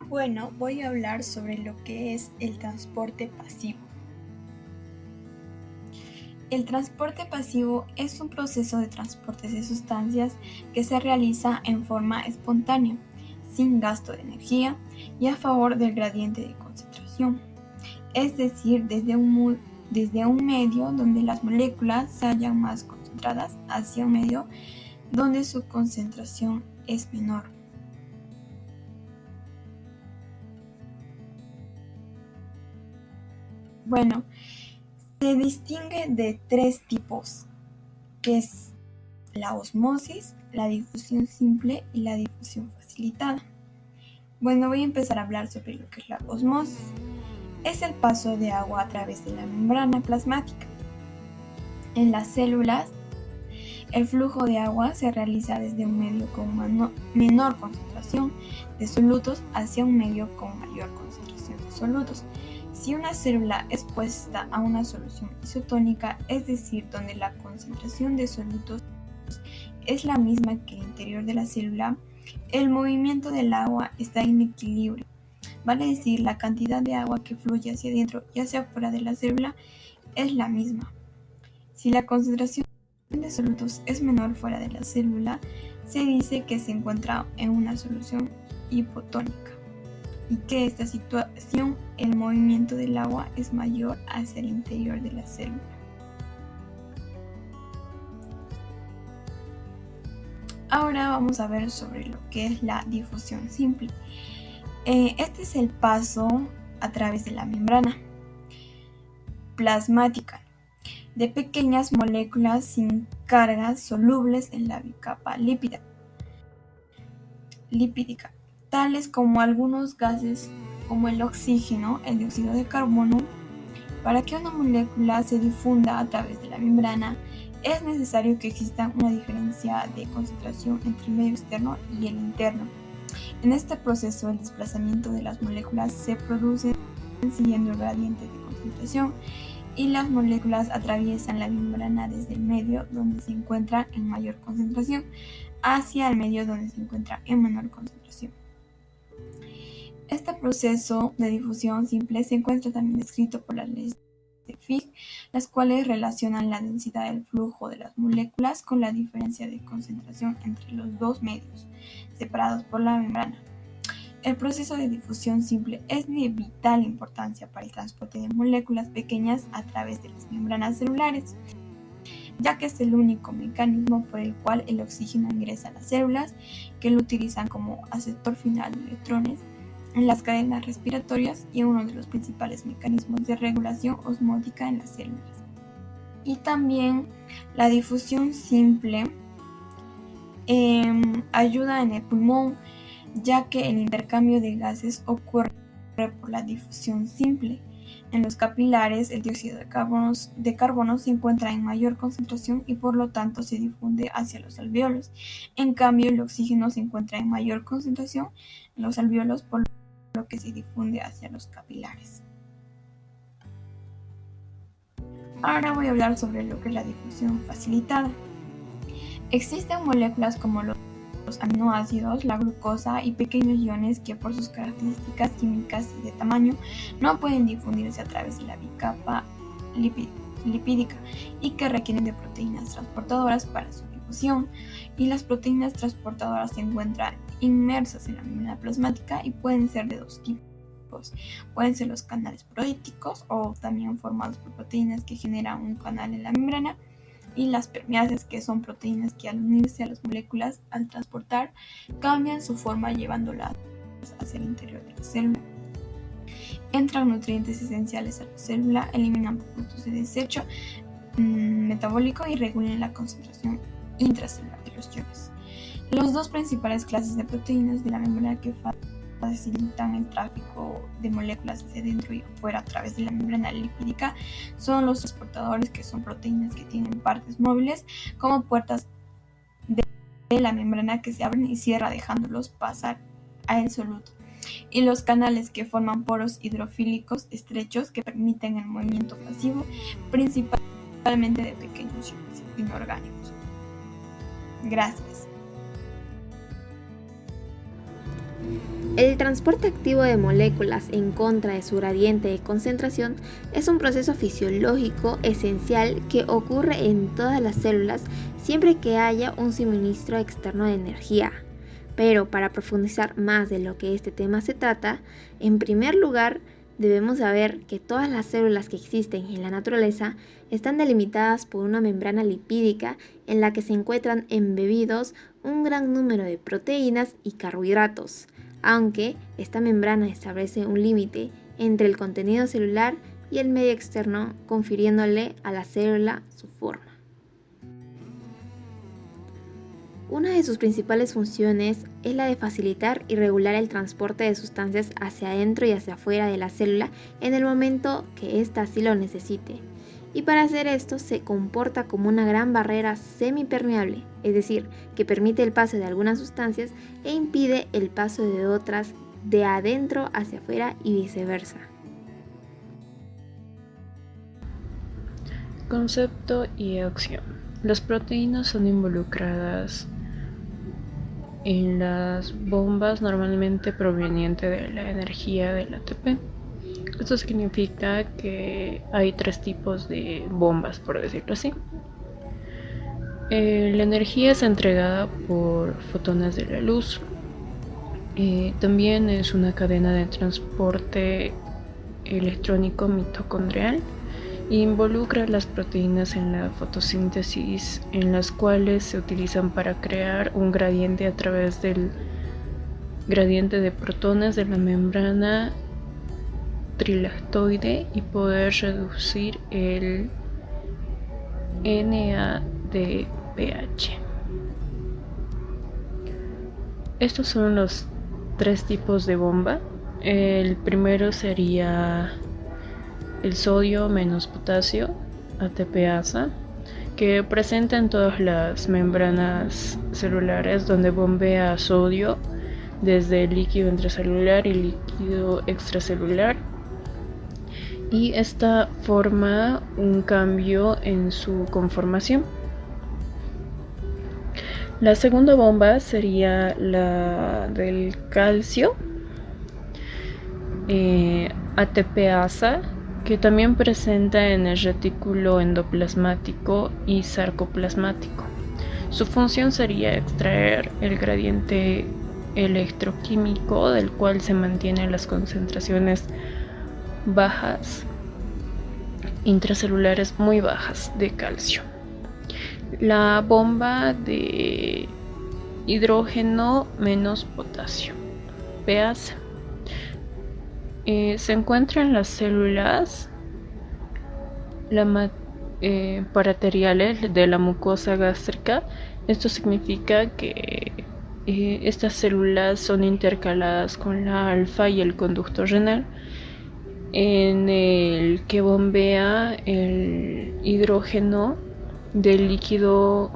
Bueno, voy a hablar sobre lo que es el transporte pasivo. El transporte pasivo es un proceso de transporte de sustancias que se realiza en forma espontánea, sin gasto de energía y a favor del gradiente de concentración, es decir, desde un medio donde las moléculas se hallan más concentradas hacia un medio donde su concentración es menor. Bueno, se distingue de tres tipos, que es la osmosis, la difusión simple y la difusión facilitada. Bueno, voy a empezar a hablar sobre lo que es la osmosis. Es el paso de agua a través de la membrana plasmática. En las células, el flujo de agua se realiza desde un medio con menor concentración de solutos hacia un medio con mayor concentración de solutos. Si una célula es puesta a una solución isotónica, es decir, donde la concentración de solutos es la misma que el interior de la célula, el movimiento del agua está en equilibrio. Vale decir, la cantidad de agua que fluye hacia adentro y hacia afuera de la célula es la misma. Si la concentración de solutos es menor fuera de la célula, se dice que se encuentra en una solución hipotónica y que esta situación el movimiento del agua es mayor hacia el interior de la célula. Ahora vamos a ver sobre lo que es la difusión simple. Este es el paso a través de la membrana plasmática de pequeñas moléculas sin cargas solubles en la bicapa lipídica, tales como algunos gases como el oxígeno, el dióxido de carbono. Para que una molécula se difunda a través de la membrana, es necesario que exista una diferencia de concentración entre el medio externo y el interno. En este proceso, el desplazamiento de las moléculas se produce siguiendo el gradiente de concentración y las moléculas atraviesan la membrana desde el medio donde se encuentra en mayor concentración hacia el medio donde se encuentra en menor concentración. Este proceso de difusión simple se encuentra también descrito por las leyes de Fick, las cuales relacionan la densidad del flujo de las moléculas con la diferencia de concentración entre los dos medios separados por la membrana. El proceso de difusión simple es de vital importancia para el transporte de moléculas pequeñas a través de las membranas celulares, ya que es el único mecanismo por el cual el oxígeno ingresa a las células, que lo utilizan como aceptor final de electrones en las cadenas respiratorias y uno de los principales mecanismos de regulación osmótica en las células. Y también la difusión simple ayuda en el pulmón, ya que el intercambio de gases ocurre por la difusión simple. En los capilares, el dióxido de carbono se encuentra en mayor concentración y por lo tanto se difunde hacia los alvéolos. En cambio, el oxígeno se encuentra en mayor concentración en los alvéolos, por lo que se difunde hacia los capilares. Ahora voy a hablar sobre lo que es la difusión facilitada. Existen moléculas como los aminoácidos, la glucosa y pequeños iones que por sus características químicas y de tamaño no pueden difundirse a través de la bicapa lipídica y que requieren de proteínas transportadoras para su difusión, y las proteínas transportadoras se encuentran inmersas en la membrana plasmática y pueden ser de dos tipos. Pueden ser los canales proteíticos o también formados por proteínas que generan un canal en la membrana, y las permeases, que son proteínas que al unirse a las moléculas al transportar cambian su forma llevándolas hacia el interior de la célula. Entran nutrientes esenciales a la célula, eliminan productos de desecho metabólico y regulan la concentración intracelular de los iones. Las dos principales clases de proteínas de la membrana que facilitan el tráfico de moléculas hacia dentro y afuera a través de la membrana lipídica son los transportadores, que son proteínas que tienen partes móviles como puertas de la membrana que se abren y cierran dejándolos pasar a el soluto, y los canales, que forman poros hidrofílicos estrechos que permiten el movimiento pasivo principalmente de pequeños iones inorgánicos. Gracias. El transporte activo de moléculas en contra de su gradiente de concentración es un proceso fisiológico esencial que ocurre en todas las células siempre que haya un suministro externo de energía. Pero para profundizar más de lo que este tema se trata, en primer lugar debemos saber que todas las células que existen en la naturaleza están delimitadas por una membrana lipídica en la que se encuentran embebidos un gran número de proteínas y carbohidratos, aunque esta membrana establece un límite entre el contenido celular y el medio externo, confiriéndole a la célula su forma. Una de sus principales funciones es la de facilitar y regular el transporte de sustancias hacia adentro y hacia afuera de la célula en el momento que ésta así lo necesite. Y para hacer esto se comporta como una gran barrera semipermeable, es decir, que permite el paso de algunas sustancias e impide el paso de otras de adentro hacia afuera y viceversa. Concepto y acción. Las proteínas son involucradas en las bombas normalmente proveniente de la energía del ATP. Esto significa que hay 3 tipos de bombas, por decirlo así. La energía es entregada por fotones de la luz. También es una cadena de transporte electrónico mitocondrial. Involucra las proteínas en la fotosíntesis, en las cuales se utilizan para crear un gradiente a través del gradiente de protones de la membrana trilactoide y poder reducir el NADPH. Estos son los 3 tipos de bomba. El primero sería el sodio menos potasio, ATPasa, que presenta en todas las membranas celulares donde bombea sodio desde el líquido intracelular y líquido extracelular, y esta forma un cambio en su conformación. La segunda bomba sería la del calcio, ATPasa, que también presenta en el retículo endoplasmático y sarcoplasmático. Su función sería extraer el gradiente electroquímico del cual se mantienen las concentraciones bajas, intracelulares muy bajas de calcio. La bomba de hidrógeno menos potasio, PAC. Se encuentra en las células parateriales de la mucosa gástrica. Esto significa que estas células son intercaladas con la alfa y el conducto renal, en el que bombea el hidrógeno del líquido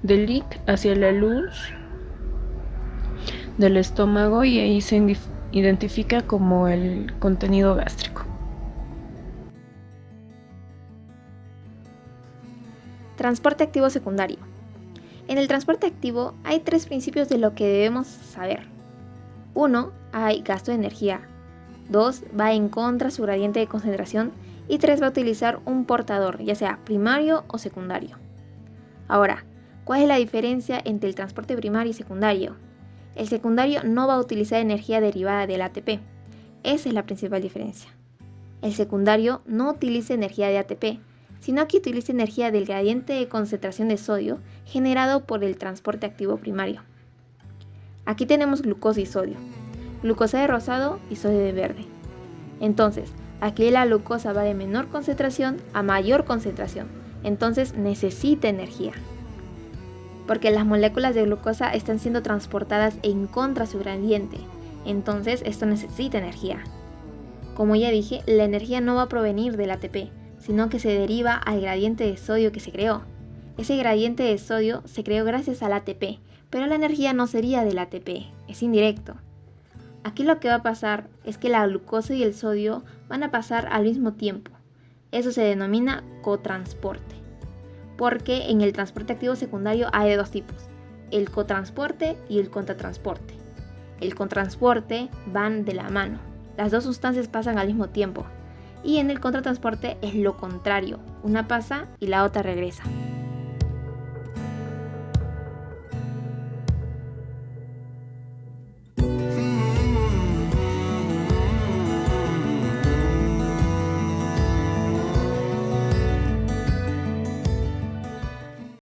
del LIC hacia la luz del estómago, y ahí se identifica como el contenido gástrico. Transporte activo secundario. En el transporte activo hay 3 principios de lo que debemos saber. 1. Hay gasto de energía. 2. Va en contra su gradiente de concentración. Y 3. Va a utilizar un portador, ya sea primario o secundario. Ahora, ¿cuál es la diferencia entre el transporte primario y secundario? El secundario no va a utilizar energía derivada del ATP. Esa es la principal diferencia. El secundario no utiliza energía de ATP, sino que utiliza energía del gradiente de concentración de sodio generado por el transporte activo primario. Aquí tenemos glucosa y sodio, glucosa de rosado y sodio de verde. Entonces, aquí la glucosa va de menor concentración a mayor concentración, entonces necesita energía, porque las moléculas de glucosa están siendo transportadas en contra de su gradiente, entonces esto necesita energía. Como ya dije, la energía no va a provenir del ATP, sino que se deriva al gradiente de sodio que se creó. Ese gradiente de sodio se creó gracias al ATP, pero la energía no sería del ATP, es indirecto. Aquí lo que va a pasar es que la glucosa y el sodio van a pasar al mismo tiempo. Eso se denomina cotransporte, porque en el transporte activo secundario hay de 2 tipos, el cotransporte y el contratransporte. el contratransporte van de la mano. Las dos sustancias pasan al mismo tiempo. Y en el contratransporte es lo contrario. Una pasa y la otra regresa.